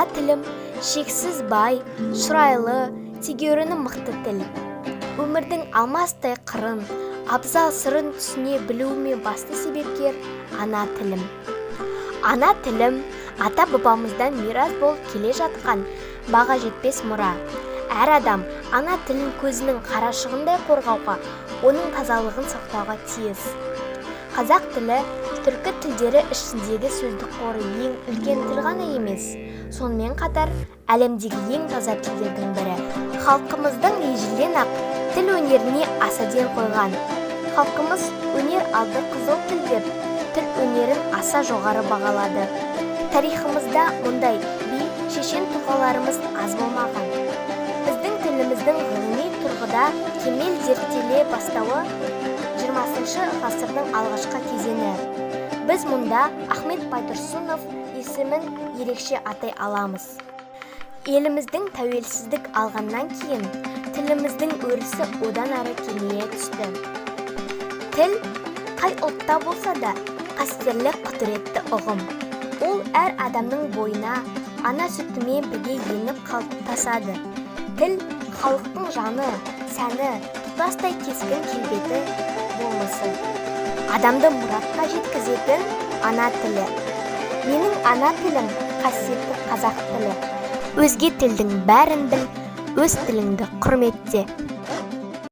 Ана тілім шексіз бай, шырайлы, тегеуріні мықты тіл. Өмірдің алмастай қырын, абзал сырын түсіне білуіме басты себепкер ана тілім. Ана тілім ата-бабамыздан мирас болып келе жатқан баға жетпес мұра. Әр адам ана тілін көзінің қарашығындай қорғауға, оның тазалығын сақтауға тиіс. Қазақ тілі түркі тілдері ішіндегі сөздік қоры ең үлкен тіл ғана емес, сонымен қатар әлемдегі ең таза тілдердің бірі. Халқымыздың ежелден-ақ тіл өнеріне аса ден қойған. Халқымыз өнер алды қызыл тіл деп, тіл өнерін аса жоғары бағалады. Тарихымызда мұндай би шешен тұлғаларымыз аз болмаған. Біздің тіліміздің ғылыми тұрғыда кемел зерттеле бастауы 20 ғасырдың алғашқы кезеңі. Біз мұнда Ахмет Байтұрсынов есімін ерекше атай аламыз. Еліміздің тәуелсіздік алғаннан кейін тіліміздің өрісі одан ары кеңейе түсті. Тіл қай ұлтта болса да қастерлі құдіретті ұғым. Ол әр адамның бойына ана сүтімен бірге еніп қалыптасады. Тіл халықтың жаны, сәні, тұтастай кескін келбеті болмысы. Адамды мұратқа жеткізетін ана тілі. Менің ана тілім қасиетті қазақ тілі. Өзге тілдің бәрін біл, өз тіліңді құрметте.